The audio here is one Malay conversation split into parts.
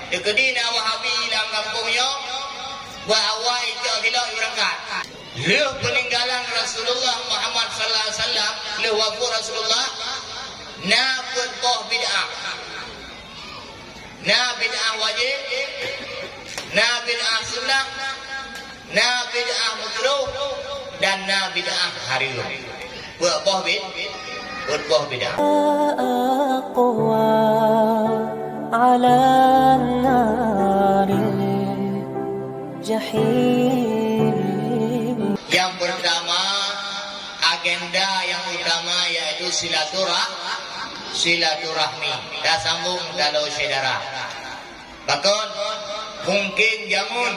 Dekedi na Wahabi dalam kampungnya buat awal itu bila berangkat. Leh peninggalan Rasulullah Muhammad sallallahu alaihi wasallam, leh wafat Rasulullah na berboh bid'ah. Na bid'ah wajib, na bid'ah sunnah, na bid'ah makruh dan na bid'ah haram. Berboh bid'ah. على النار الجحيم. Yang pertama, agenda yang utama yaitu silaturahmi. Dah sambung kalau saudara. Bahkan mungkin jamun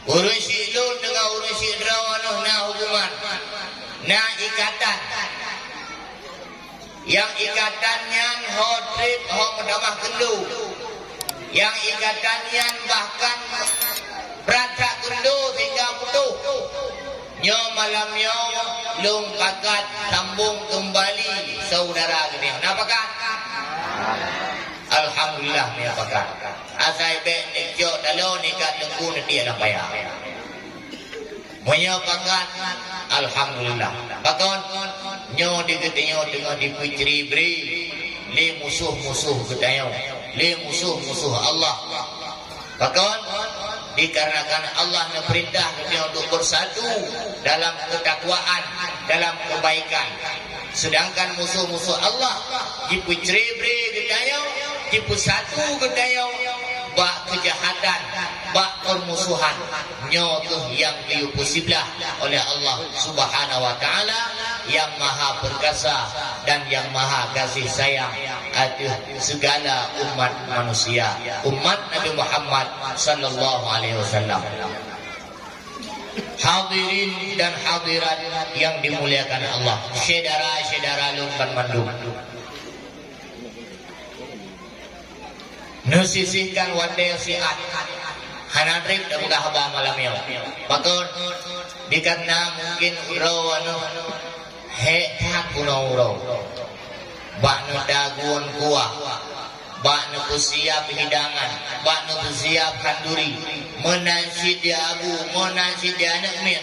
urus ilun dengan urus idrawanuh na hubungan, na ikatan. Yang ikatannya hodrib ho medamah kendu, yang ikatannya bahkan beracak kendu sehingga putuh. Nyo malam nyo lung pakat sambung kembali saudara gini. Napakat? Alhamdulillah ni pakat. Asai be nikjo dalo nikat tengku nanti ada bayar. Monya pakat alhamdulillah. Bahkan nyo digetinyo dengan dipicri beri le musuh-musuh gedayo, le musuh-musuh Allah. Bahkan dikarenakan Allah perintah kita untuk bersatu dalam ketakwaan, dalam kebaikan. Sedangkan musuh-musuh Allah dipicri beri gedayo, dipusatu gedayo, bak kejahatan, bak permusuhan. Nyo tu yang diusiblah oleh Allah Subhanahu wa taala yang maha perkasa dan yang maha kasih sayang atas segala umat manusia, umat Nabi Muhammad sallallahu alaihi wasallam. Hadirin dan hadirat yang dimuliakan Allah, saudara-saudara lumban mandum. Nusisihkan wadai siat hanadrik dan buka haba malamnya. Bahkan dikarena mungkin urawanu hek kuno uraw, bak nu dagun kuah, bak nu siap hidangan, bak nu siap kanduri, menansi dia abu, menansi dia anak mir,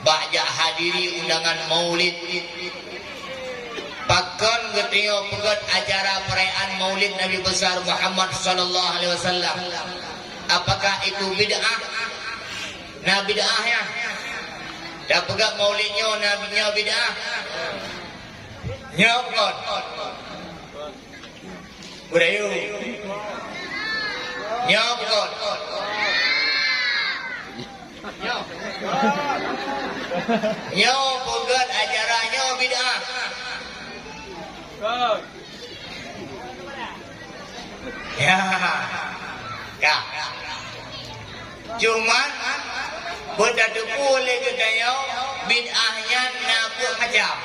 bak jak hadiri undangan maulid. Bahkan ketika pegat acara perayaan Maulid Nabi besar Muhammad sallallahu alaihi wasallam, apakah itu bid'ah? Nah bid'ahnya dah pegat maulidnya nabinya bid'ah. Nyokot. Burayu. Nyokot. Nyok pegat acaranya bid'ah. Ya, kak. Cuman benda tu boleh kedaya bid'ahnya nabu hajam.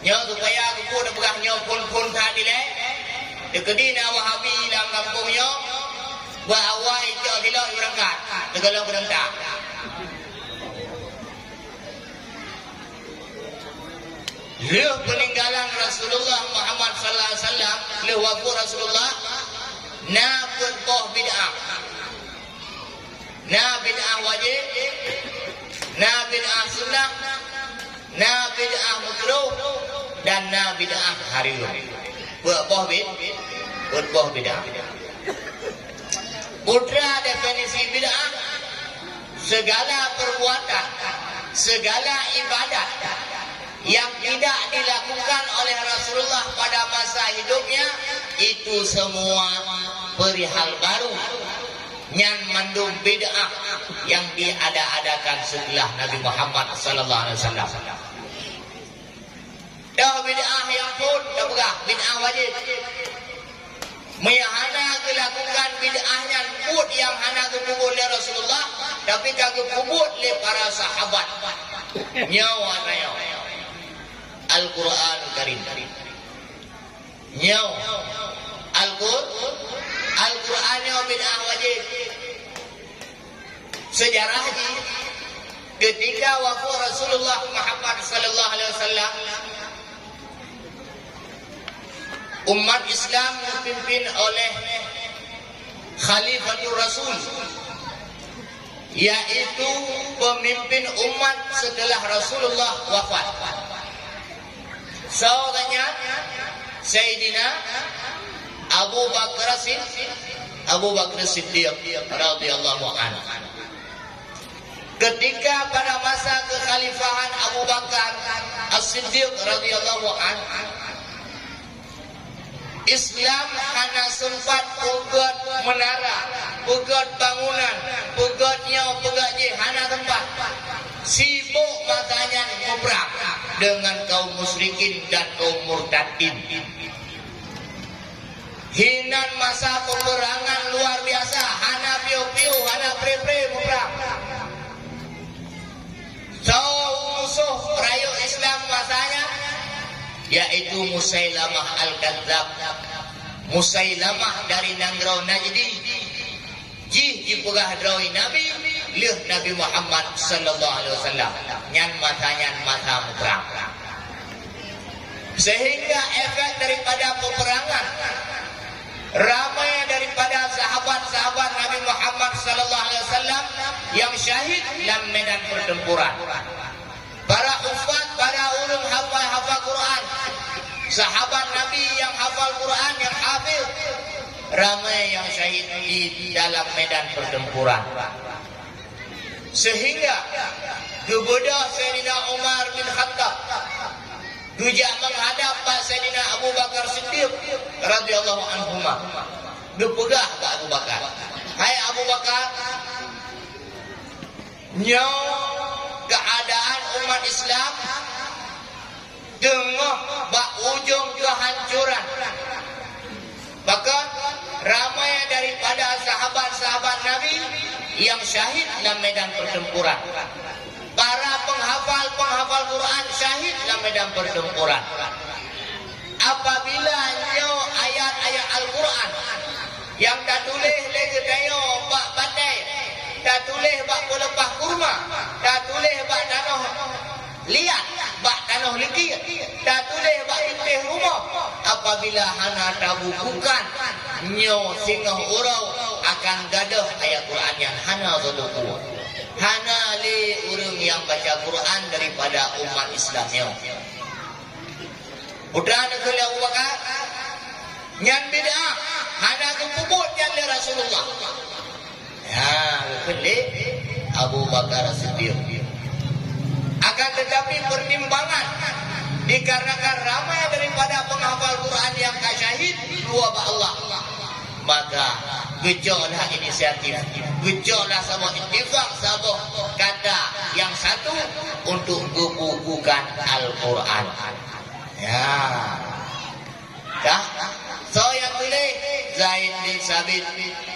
Nyo supaya aku dah berah nyo pun tadi le. Dekedi na Wahabi dalam kampungnya buat awal itu bila berangkat. Tegala berangkat. Leh peninggalan Rasulullah Muhammad sallallahu alaihi wasallam, leh wafat Rasulullah na berboh bid'ah. Na bid'ah wajib, na bid'ah sunnah, na bid'ah makruh dan na bid'ah haram. Berboh bid'ah. Putra definisi bid'ah segala perbuatan, segala ibadat yang tidak dilakukan oleh Rasulullah pada masa hidupnya, itu semua perihal baru yang mandum bid'ah yang diada-adakan setelah Nabi Muhammad sallallahu alaihi wasallam. Dah bid'ah yang pun dah berah bid'ah wajib. Hana dilakukan bid'ahnya pun yang hana kubur oleh Rasulullah, tapi kagak kubur oleh para sahabat. Nyawa nyawa. Al-Quran Karim. Nyaw Al-Quran yang bid'ah wajib. Sejarahnya ketika wafat Rasulullah Muhammad sallallahu alaihi wasallam, umat Islam dipimpin oleh Khalifatul Rasul, yaitu pemimpin umat setelah Rasulullah wafat. Saudanya Sayyidina Abu Bakar Siddiq radhiyallahu anhu. Ketika pada masa kekhalifahan Abu Bakar As-Siddiq radhiyallahu anhu, Islam hana sempat pugat menara, pugat bangunan, pugatnya pugat je hana tempat. Sibuk matanya ngobrol dengan kaum musyrikin dan kaum murtadin. Hinan masa peperangan luar biasa, hana piu-piu, hana pre-pre ngobrol. Musuh rakyat Islam masanya yaitu Musailamah Al-Kadzab. Musailamah dari Nangrau Najdi, jih dipegah drawai Nabi, lihat Nabi Muhammad sallallahu alaihi wasallam, nyan matanya mata mukrang. Sehingga efek daripada peperangan, ramai daripada sahabat-sahabat Nabi Muhammad sallallahu alaihi wasallam yang syahid dalam medan pertempuran. Para ufat, para ulum hafal Quran, sahabat Nabi yang hafal Quran, yang hafil, ramai yang syahid di dalam medan pertempuran. Sehingga kepada Sayyidina Umar bin Khattab juga menghadap Pak Sayyidina Abu Bakar Siddiq radhiyallahu anhuma. Dipegah ke Abu Bakar, hai Abu Bakar, nyaw keadaan umat Islam tengah bak ujung kehancuran. Bahkan ramai daripada sahabat-sahabat Nabi yang syahid dalam medan pertempuran. Para penghafal Quran syahid dalam medan pertempuran. Apabila nyo ayat-ayat Al-Quran yang tak tulis lagi tayo bak badai, tak tulis bak pelepah kurma, tak tulis bak tanah liat, bak tanah likit, tak tulis bak intih rumah. Apabila hana tabukukan nyo singgah urau akan gadah ayat Quran yang hana zaduku, hana li urang yang baca Quran daripada umat Islamnya. Udah nak Abu Bakar nyan bid'ah hana kepuput yang dari Rasulullah. Ya, betul Abu Bakar Siddiq. Akan tetapi pertimbangan dikarenakan ramai daripada penghafal Quran yang syahid dua Allah, maka gejollah inisiatif, gejollah sama ittifaq sama kata yang satu untuk membukukan Al-Quran. Ya, dah. So yang tulis Zaid bin Sabit,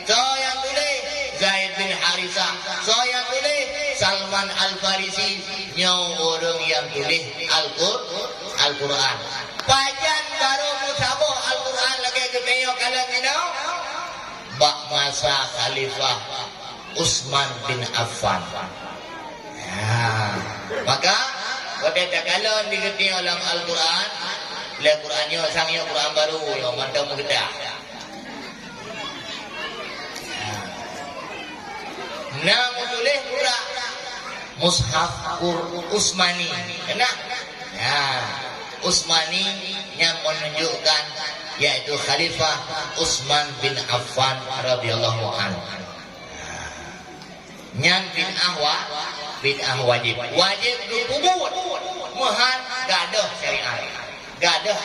so yang tulis Zaid bin Harisah, so yang tulis Salman Al-Farisi, nyaw orang yang tulis Al-Quran. Pajan baru musabah Al-Quran lagi keteyo kalang ini. Bak masa Khalifah Utsman bin Affan. Ya, maka pada takalon diketeyo dalam Al-Quran, le Qurannya sangnya Quran baru yang mantap kita. Nah, tulis pura Mushaf Utsmani. Kena? Ya, Utsmani yang menunjukkan yaitu Khalifah Utsman bin Affan radhiyallahu anhu. Yang bid'ah wajib dipuput muhan gadah syariat, gadah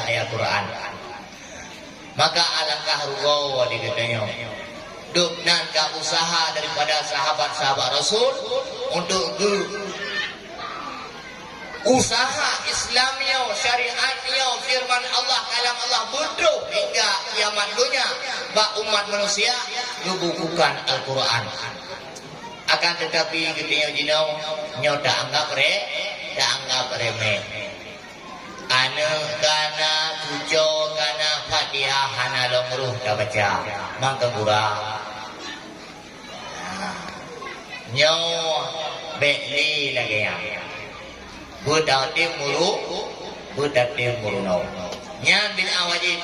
ayat Quran. Maka alangkah rugawa dikatanya duk nangka usaha daripada sahabat-sahabat Rasul untuk usaha Islamnya, syariatnya, firman Allah, kalam Allah bodoh hingga kiamat dunia bak umat manusia dibukukan Al-Quran. Akan tetapi kita jinau nyoda anggap remeh. Ane kana tujo kana Fatihah hana longruh dah baca mangka gurau. Nyo beli lagi yang budak tim muru no. Nyan bin awajib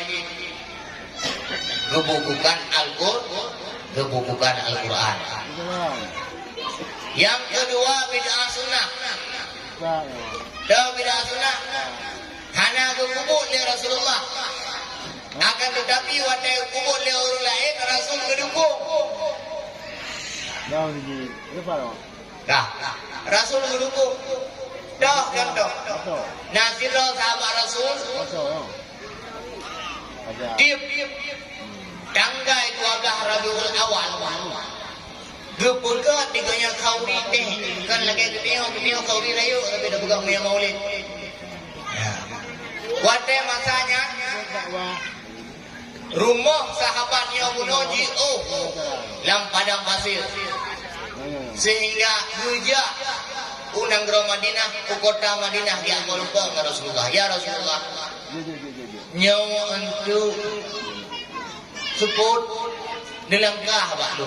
Gebukukan Al-Quran. Yang kedua bid'ah sunnah. Bid'ah sunnah. Hana kubur li Rasulullah. Akan tetapi watai kubur li orang lain Rasul kedukung. Dah. Rasul kedukung. Dah kan dah. Nasirah sahabat Rasul. Diam. Tanggai 12 Rabiul Awal. Gepulkat diganya kauri teh. Kan lagi ketengok kauri layu tapi dah pegang Maya Maulid. Wadah masanya rumah sahabatnya Abu Noji dalam padang pasir. Sehingga hujah unang gero Madinah ke kota Madinah dia lupa dengan Rasulullah. Ya Rasulullah, nyawa untuk support nelangkah baklu.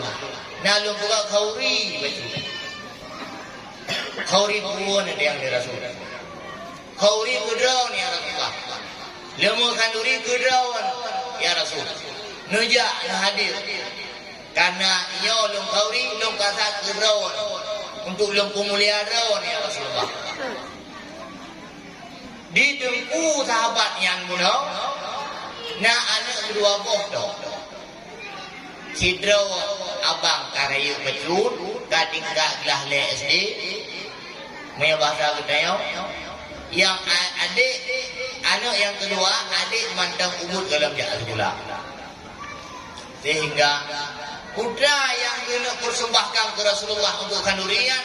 Nalung buka kauri baju. Kauri pun ada yang di Rasul. Kauri kudraun ya Rasulullah. Lemu kanduri kudraun ya Rasul. Nujak hadir. Karena ia lung kauri lung kasat kudraun. Untuk lung pemulia draun ya Rasulullah. Ditempu sahabat yang muda. Nah anak kedua boh dong. Sidro abang karayu pecun kading gelah le SD punya bahasa Kedayu. Yang adik anak yang kedua adik mandang umur dalam jalan pula. Sehingga putra yang kena persembahkan ke Rasulullah untuk kandurian.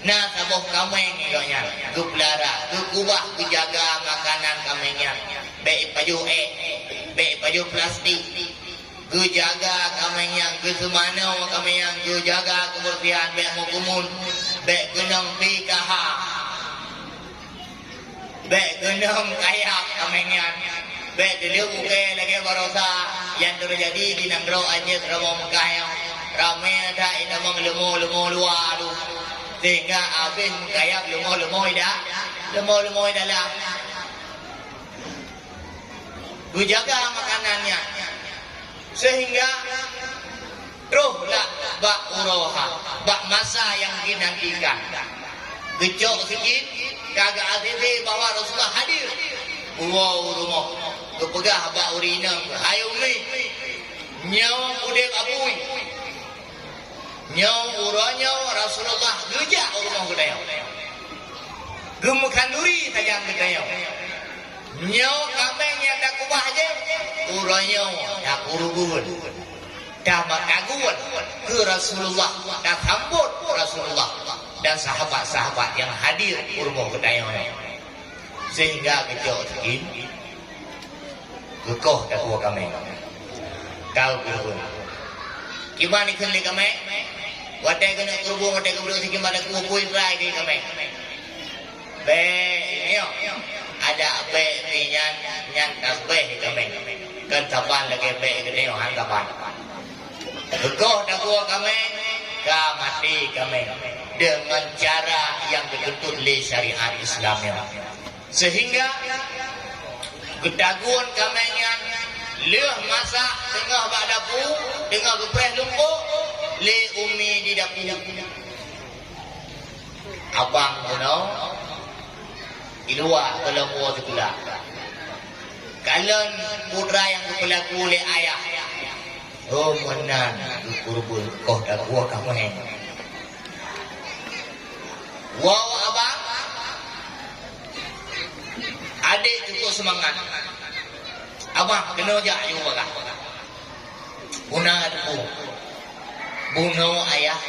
Nah saboh kameng igaknya guplara gubah dijaga makanan kamengnya. Baik baju plastik. Gu jaga kami yang gu semanau kami yang gu jaga kebersihan baik mukumun baik genong pikaha baik genong kayak kami yang baik dilihat bukan lagi barosa yang terjadi di Nanggro aja terlalu mengkayang ramai ada ini mengelemu luar sehingga habis kayak lemu dalam gu jaga makanannya. Sehingga rohlah bak uroha bak masa yang dinantikan. Gecok sikit kagak asisi bahwa Rasulullah hadir. Wow rumah kepegah bak urinang. Ayo mi nyawa udek abui nyawa uranya Rasulullah gejak rumah Kedayu. Gemukan duri saja Kedayu. Nyawa kambing yang dah kubah je uranya dah kurugun dah makaguan ke Rasulullah dah sambut Rasulullah dan sahabat-sahabat yang hadir urmo Kedayu sehingga kecok sekin gekoh dah kuah kambing kau kurugun gimana ikan li kambing wadai kena kurugun wadai kurugun sekin pada kuah kuih rai di kambing ada be nyan tasbih kami kan taban lagi be gede orang taban begoh dah gua kami ka mati kami dengan cara yang dituntut oleh syariat Islam sehingga kedaguan kami yang leh masak tengah bak dapur tengah gepres lumpur le umi di dapur abang kuno Ilua kalau mua sekolah. Kalau putra yang berlaku oleh ayah. Oh menan kurbul koh dah gua kamu. Wow abang. Adik cukup semangat. Abang kena jak juga. Punah aku. Bunuh ayah.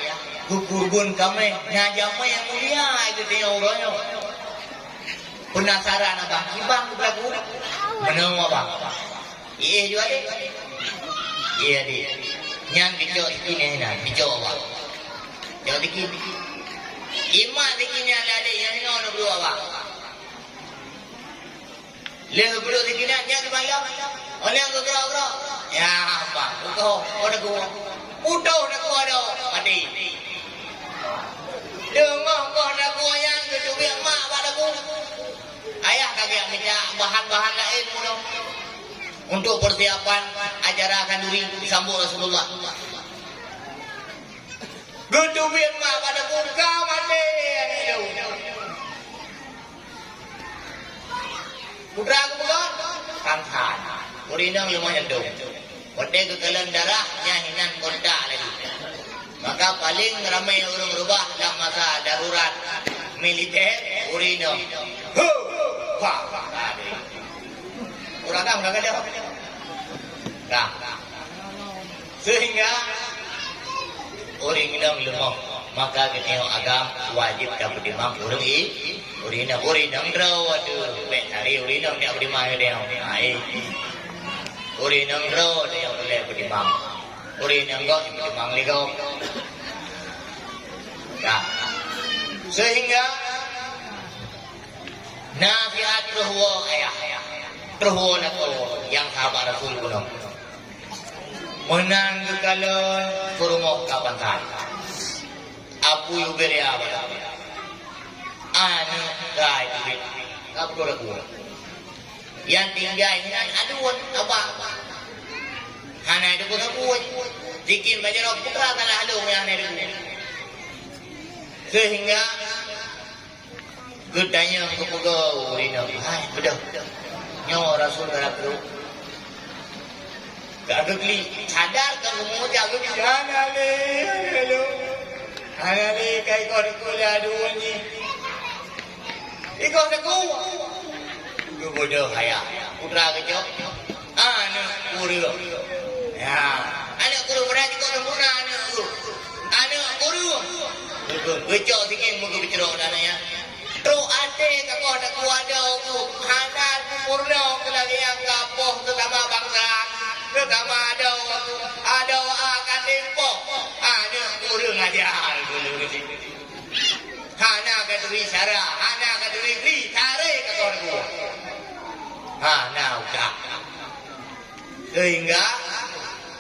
Kurbun kami. Najama yang mulia itu dia orangnya. Penasaran abang, ibang berlaku menang abang. Iya juga deh. Iya deh. Yang dicok ini nak, dicok abang. Jauh dikit. Imak dikitnya ada yang ini orang berdua abang. Lihat berdua dikitnya, yang dibayar. Oleh yang gerak-gerak. Ya abang, utuh, ada gua. Utuh ada gua ada. Mati. Dengar kau ada gua yang kecuali mak pada gua. Ayah kagak minta bahan-bahan lain mulu. untuk persiapan acara kanduri disambut Rasulullah. Gedubin mak pada buka mati. Putra aku bukan? Kangkan. Urinang lumayan dong. Pada kekalan darahnya hinan kontak lagi. Maka paling ramai orang berubah dalam masa darurat militer urinang. Wah, orang dah enggak ada. Dah. Sehingga urinang lemah. Maka kita agam wajib dapat dimam urinang raw aduh baik hari urinang dia berdimam dia ai urinang raw dia boleh berdimam urinang gok berdimam legau nah sehingga nasihat terhuwa ayah terhuwa nak yang sahabat Rasul kuno menang kekalon kurumok kapantan apu yuberi abad anu gai duit kapur aku yang tinggal ini aduan apa hana itu pun aku dikin baca roh putra kalah halu yang ada itu sehingga gedanya kepegau rina hai bedah nyawa Rasul darah perut gak kekli sadar kan ngomong jaga hana le halo hana le kai kau kuliah aduan ni ikaw na ko. Gubodo kaya. Putra kecok. Ano kuro. Ya. Ano kuro berarti kau na muna ano kuro. Ano kuro. Kecok sikit mo kebicara dana ya. Tro ate kako na kuada ko. Hanan purno kelagi yang kapoh terutama bangsa. Terutama ada akan tempo. Ano kuro ngajar dulu di sini. Hana kaduri syara, hana kaduri kri, tarik kata orang tua. Hana udah. Sehingga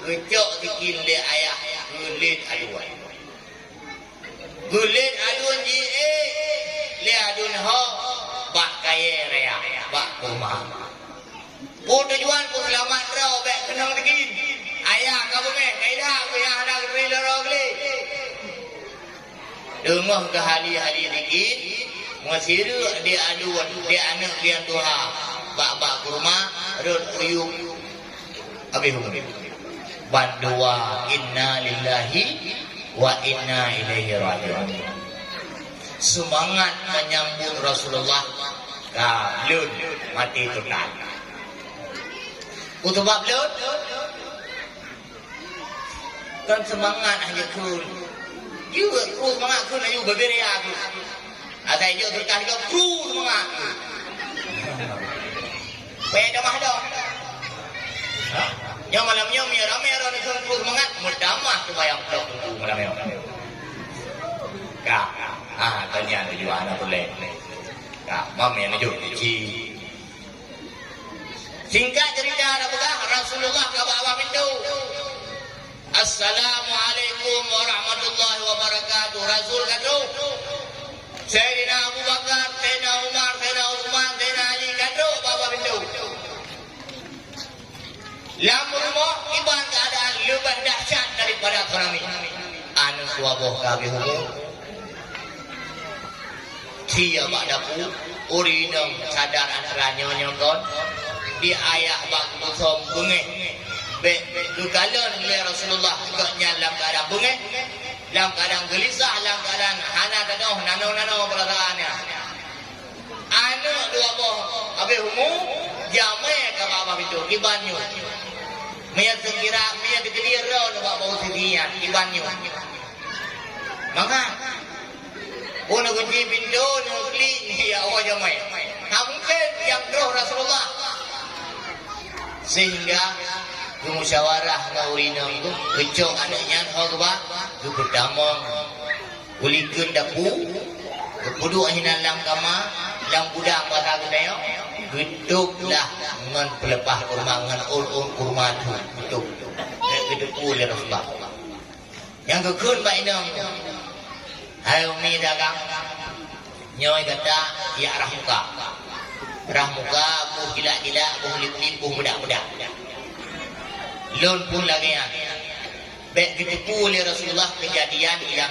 gecok dikin le ayah gulit aduan. Gulit aduan ji le adun ho bak kaya rea, bak rumah. Pun tujuan pun selamat rau bek kenang dikin. Ayah kamu meh kaidah aku yang ada kaduri lorong le. Dengar ke hari-hari dikit Masih dia aduan Dia anak dia tuha Bak-bak kurma Rut uyuk Habis hukum Bandua Inna lillahi Wa inna ilaihi raji'un Semangat menyambut Rasulullah Kablun Mati total Kutubah belum Kan semangat hanya kun juga terus mengaku nak juga berberi aku. Ada juga berkah juga terus mengaku. Beda mah dong. Yang malamnya ramai orang itu terus mengaku. Merdamah tu bayang dok tu malamnya. Kak, tanya tu juga anak boleh. Kak, mam yang tu ji. Singkat cerita ada begah Rasulullah ke bawah pintu. Assalamualaikum warahmatullahi wabarakatuh. Rasul kata Sayyidina Abu Bakar, Sayyidina Umar, Sayyidina Uthman, Sayyidina Ali kata bapa pintu. Dalam rumah iban keadaan lebih dahsyat daripada kami. Anu suaboh kami hukum. Dia bak dapu urinam sadar antara nyonyon di ayah bak musom bengih. Kekalon oleh Rasulullah Ikutnya dalam keadaan bengih dalam keadaan gelisah dalam keadaan hana tadoh nano perasaannya anu dua boh habis humu jamai ke bawah itu ibanyu maya sekira maya dikedir roh bawah bau sedian ibanyu maka pun kunci pintu nukli ya Allah jamai mungkin yang roh Rasulullah sehingga musyawarah kaurinam tu kecok adanya khutbah tu berdamang ulikun dapu kepudu ahinan lam kama lam budang pada kedaya geduklah ngan pelepah kurma ngan ul kurma tu geduk geduk oleh Rasulullah yang kekun baik inam ayo mi dagang nyoy kata ya rahmuka Rah muka, buh gila-gila, buh lip-lip, buh budak-budak. Lun pun lagi baik ditipu oleh Rasulullah kejadian yang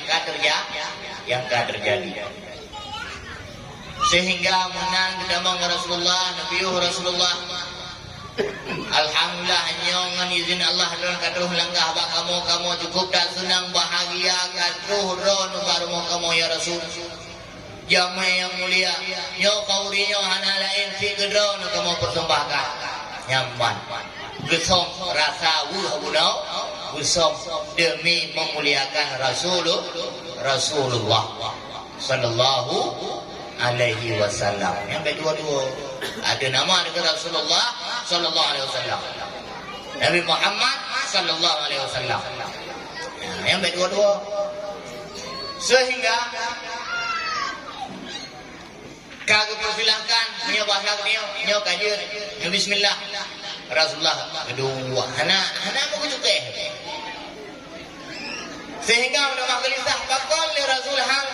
terjadi. Sehingga menang kedamang Rasulullah, Rasulullah. Alhamdulillah nyon izin Allah don kadruh langgah ba kamu cukup dan senang bahagia kadruh ron baru kamu ya Rasul. Jamaah yang mulia, nyo kauri nyo hana lain si gedron kamu persembahkan. Nyaman. Gesom rasa wuhunau, gesom demi memuliakan Rasulullah sallallahu alaihi wasallam. Yang kedua-dua ada nama dekat Rasulullah sallallahu alaihi wasallam. Nabi Muhammad sallallahu alaihi wasallam. Yang kedua-dua sehingga kagak persilahkan nyo bahasa nyo kajian nyo bismillah Rasulullah kedua hana mau cukai sehingga udah gelisah bakal Rasul hang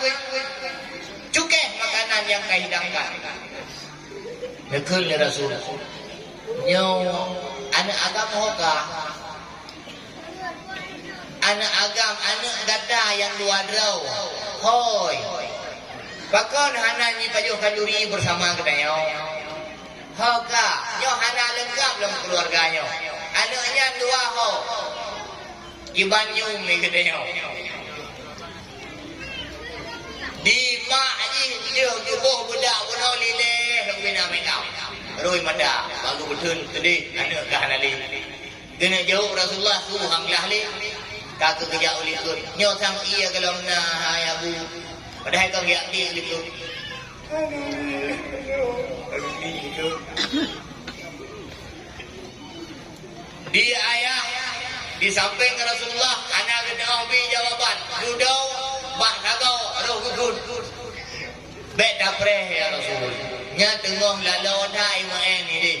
cukai makanan yang kahidangkan nekul Rasul nyo anak agam hoka anak agam anak gada yang dua draw hoi bakal hana ni pajuh kanjuri bersama kedayo hoka nyo hana lengkap dalam keluarganya anaknya dua ho ibanyum ni kedayo di mak ni dia jubuh budak budak lileh bina minam roi mada baru betul tadi anak kahanali kena jauh Rasulullah suruh hanglah li kakak kerja oleh tu nyo sang iya kalau nah ya bu padahal kau lihat dia gitu dia ayah di samping Rasulullah anak kena hobi jawaban duduk bah nagau roh gugun bet dapre ya Rasul nya tengah lalau dai maen ni di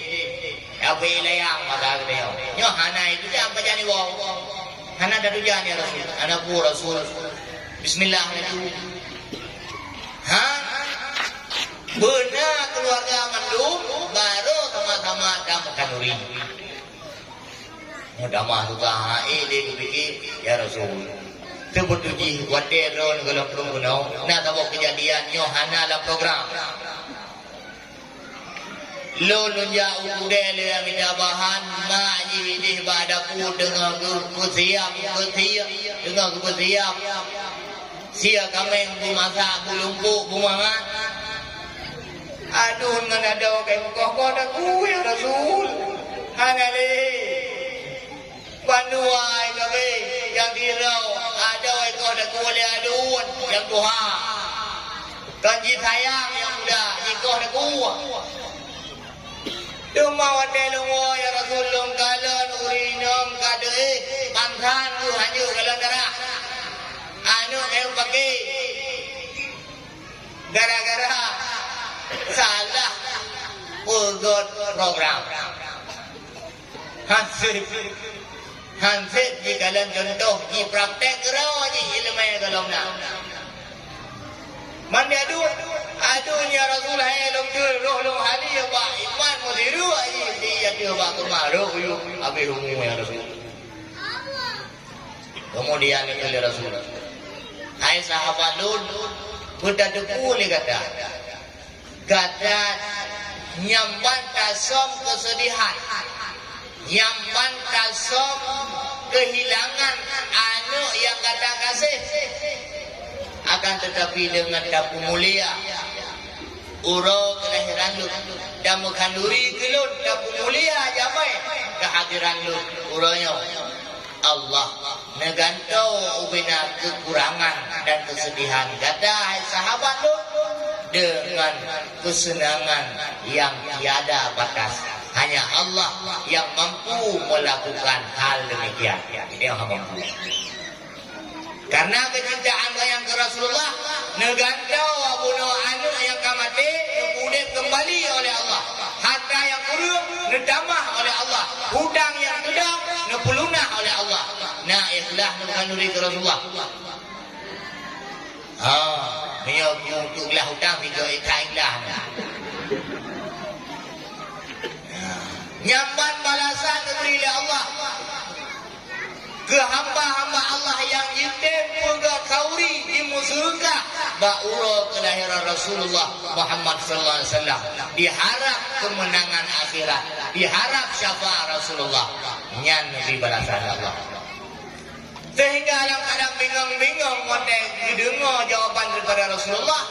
apa layang pada dia nyo hana itu apa jani wong hana dah tujan ya Rasul anakku Rasul bismillah benar keluarga mandum baru sama-sama dalam kanuri mudah mah juga dia fikir ya Rasul sebut uji wadir ron kalau perlu nak tahu kejadian Yohana dalam program lo nunja udele minta bahan maji di badaku dengan kusiap dengan kusiap sia kameng bumasak bulungku bumangan aduh ngan ada kayak kok ada ku ya Rasul hanale panuai kabe yang dirau ada itu ada ku le adun yang tuha kanji sayang yang muda jiko ada ku Duma wadai lungo ya Rasul lum kalan urinum kade pangsan tu hanya kalan darah anu eu pakai gara-gara salah urut program hansip di kalian contoh di praktek kerau je ilmu kalau nak mandi adunya Rasul hai lom roh hali ya ba iman mudiru aji dia dia ba kemaru yu abi rumu ya Rasul kemudian itu Rasul hai sahabat lun budak deku ni kata nyamban tasom kesedihan nyamban tasom kehilangan anu yang kata kasih akan tetapi dengan dapu mulia uro kelahiran lu dan mengkanduri kelun dapu mulia jamai kehadiran lu uronyo Allah negantau ubina kekurangan dan kesedihan kata sahabat lu dengan kesenangan yang tiada batas hanya Allah yang mampu melakukan hal demikian yang mampu karena kecintaan yang ke Rasulullah negantau abuno anu yang kamati udip kembali oleh Allah harta yang kurung nedamah oleh Allah hutang yang gedang nepulunah oleh Allah nah ikhlas nuri ke Rasulullah dia untuk lah hutang tiga ikhlas Nyamban balasan diberi oleh Allah ke hamba-hamba Allah yang yitim pega kauri di musurga ba'ura kelahiran Rasulullah Muhammad sallallahu alaihi wasallam. Diharap kemenangan akhirat, diharap syafaat Rasulullah, nyan di balasan Allah. Sehingga kadang-kadang bingung-bingung motek didengar jawaban daripada Rasulullah.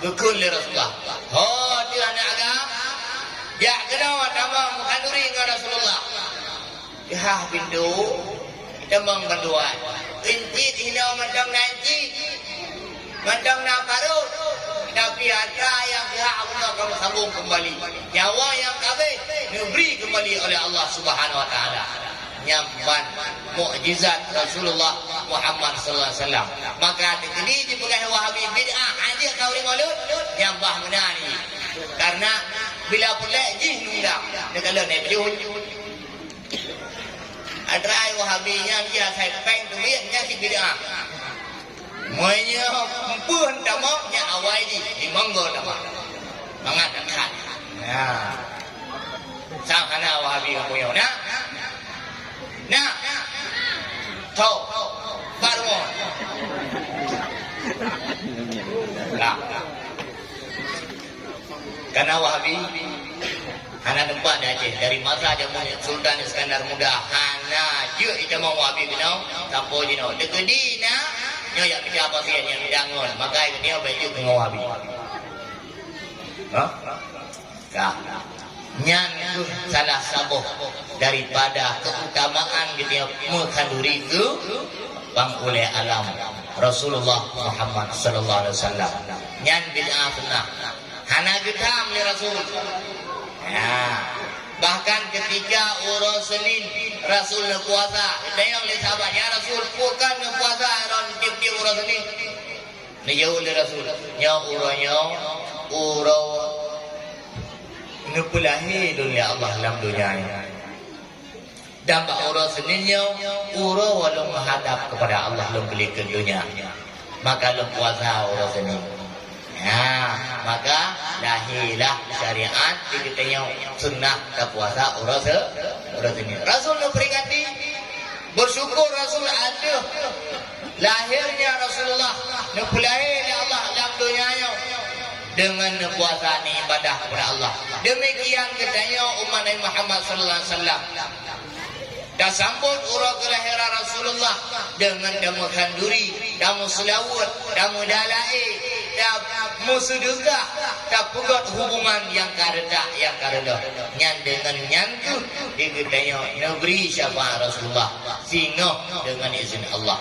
Bekul li Rasulullah. Oh, dia anak agam. Ya kenapa tambah mukanduri dengan Rasulullah. Ya bindu demang banduan. Incit hina mandang nanti. Mandang nak karut. Tapi ada yang pihak Allah kamu sambung kembali. Nyawa yang kabeh diberi kembali oleh Allah Subhanahu wa taala. Nyamban mukjizat Rasulullah Muhammad sallallahu alaihi wasallam. Maka dikedi di pegang Wahabi bid'ah ada kau ri maulud nyambah menani. Karena bila pula jih nundang negala naik beliun. Adrai Wahabinya dia saya peng tu nya si bid'ah. Monya pun tamoknya awai di monggo tamak. Mangat dekat. Ya. Sang kana Wahabi kamu yo nak. Nah, tahu, baru mau. Nah, karena Wahabi, anak tempat Aceh dari masa zaman Sultan Iskandar Muda, anak je kita mau Wahabi kenal, tampo je no. Dekedi na, nyo yak kita apa sih yang dangon, maka ini baju dengan Wahabi. Hah? Kah? Nyan itu salah satu daripada keutamaan gitu ya mengkanduri itu bang oleh alam Rasulullah Muhammad sallallahu alaihi wasallam. Nyan bid'ah sunnah hana getam ni Rasul. Ya. Bahkan ketika urus Senin Rasul puasa, tayang le sahabatnya Rasul bukan puasa ron tiap-tiap urus Senin. Ni jauh le Rasul. Nya uro ngepulahi dunia Allah dalam dunia ini. Dan bak urus seninnya uro walau menghadap kepada Allah belum beli ke dunia. Maka belum puasa urus senin. Ya, maka lahirlah syariat dikitanya sunnah ke puasa urus senin. Rasul memperingati bersyukur Rasul ada lahirnya Rasulullah ngepulahi Allah dalam dunia ini. Dengan puasa ni ibadah kepada Allah. Demikian katanya umat Nabi Muhammad sallallahu alaihi wasallam. Dah sambut urut kelahiran Rasulullah dengan damu kanduri, damu selawat, damu dalai, damu sedekah, dah pegat hubungan yang kareda. Nyan dengan nyantu dikatanya negeri syafaat Rasulullah sino dengan izin Allah.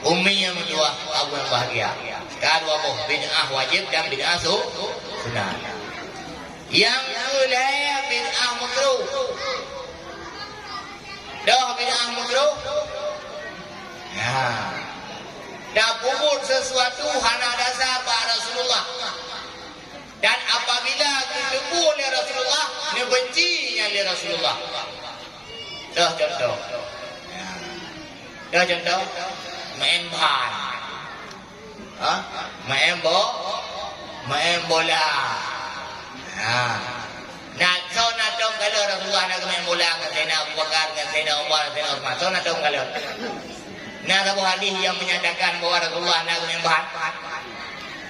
Umi yang kedua abu yang bahagia. Kedua bid'ah wajib dan bid'ah sunnah. Yang kedua bid'ah makruh. Dah bid'ah makruh. Ya. Dah puput sesuatu hana dasar Pak Rasulullah. Dan apabila ditegur oleh Rasulullah, dibencinya oleh Rasulullah. Dah contoh. Dah contoh. Main bahan, main bola. Nak so nak dong kalau Rasulullah nak main bola dengan Sayyidina Abu Bakar, dengan Sayyidina Umar, Sayyidina Utsman. So nak dong kalau. Nak ada hadis yang menyatakan bahawa Rasulullah nak main bahan.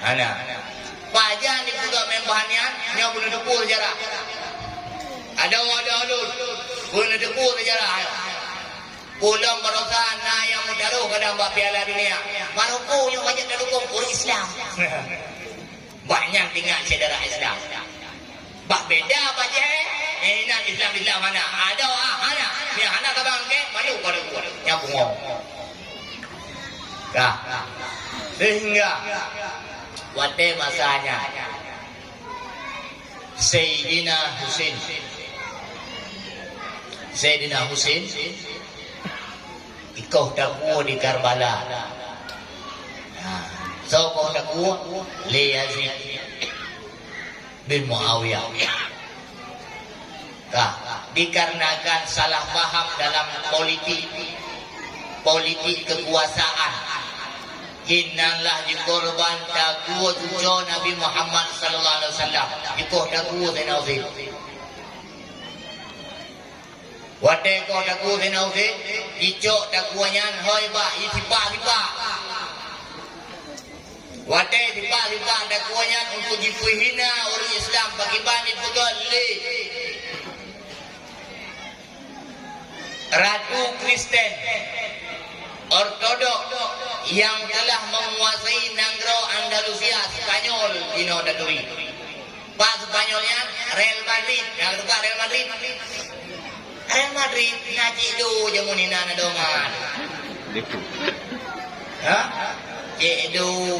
Ana. Pajan di juga main bahannya, yang boleh depur sejarah. Ada ulun, boleh depur sejarah. Pulang merosan na yang mendaruh kadang buat piala dunia. Maroko yang banyak dukung orang Islam. Banyak tinggal saudara Islam. Bak beda apa je? Nak Islam mana? Ada mana? Yang anak kabang ke? Malu pada gua. Yang bungong. Dah. Sehingga waktu masanya Sayyidina Husain ikau dakwah di Karbala. So kau dakwah li Yazid bin Muawiyah. Dikarenakan salah paham dalam politik kekuasaan. Hinanlah dikorban dakwah tujuh Nabi Muhammad sallallahu alaihi wasallam. Ikut dakwah Sayyidina Yazid. Wadai kau daku senau se, icok dakuanyan hoi ba itipa. Wadai tipa dakuanyan untuk dipuhina orang Islam bagi bani pegal le. Ratu Kristen Ortodok yang telah menguasai negara Andalusia Spanyol dino datui. Pak Spanyolnya Real Madrid, yang suka Real Madrid. Real Madrid ngaji do jamunina na dongan. Ha? Cik do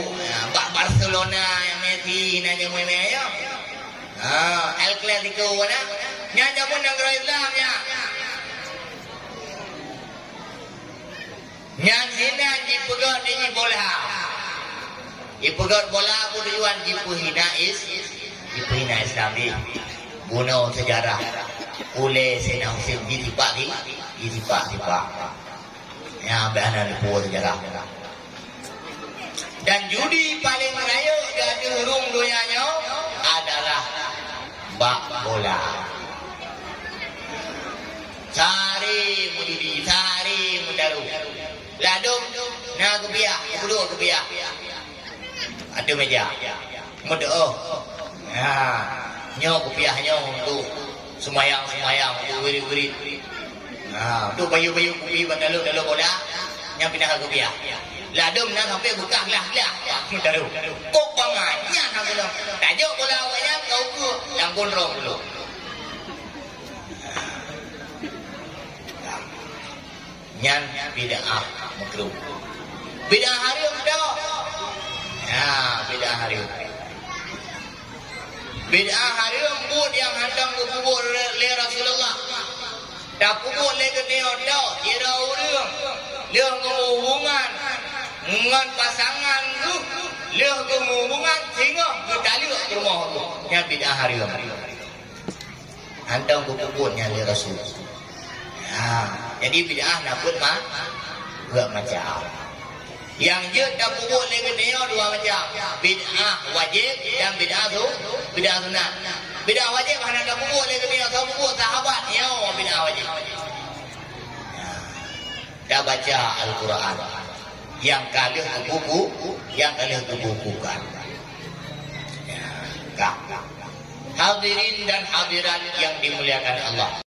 Pak Barcelona yang Messi na jamun ayo. El Clasico na. Nya jamun negara Islamnya. Yang hina dipegat dengan bola. Dipegat bola tujuan dipuhina Islam ni. Bunuh sejarah. Oleh senang sen ditipak. Ya benar dipuh sejarah. Dan judi paling raya dan urung dunianya adalah bak bola. Sari mujudi, sari mudaru. Ladum na kebiah, kedua kebiah. Ada meja. Mudoh. Ya, nyo kebiah nyo untuk semayang untuk wirid-wirid. Untuk bayu-bayu kupi dalam bola yang pindah ke kebiah. Ladum na sampai buka lah. Mudaru. Kok banganya nak bilang. Tajuk bola awaknya kau ke yang gondrong dulu. Nyan bid'ah makruh. Bid'ah haram dah. Ya, bid'ah haram. Bid'ah haram buat yang hadang ke kubur le Rasulullah. Dah kubur le ke dia dah, kira urang. Dia hubungan dengan pasangan tu, dia hubungan sehingga bertali ke rumah tu. Yang bid'ah haram. Hadang ke kuburnya le Rasul. Jadi bid'ah nakut dua macam. Yang je tak kubur lagi dia dua macam. Bid'ah wajib dan bid'ah sunat. Bid'ah wajib hanya tak kubur lagi dia kubur sahabat dia bid'ah wajib. Dah baca Al-Quran. Yang kali ke buku, yang kali ke bukukan. Hadirin dan hadirat yang dimuliakan Allah.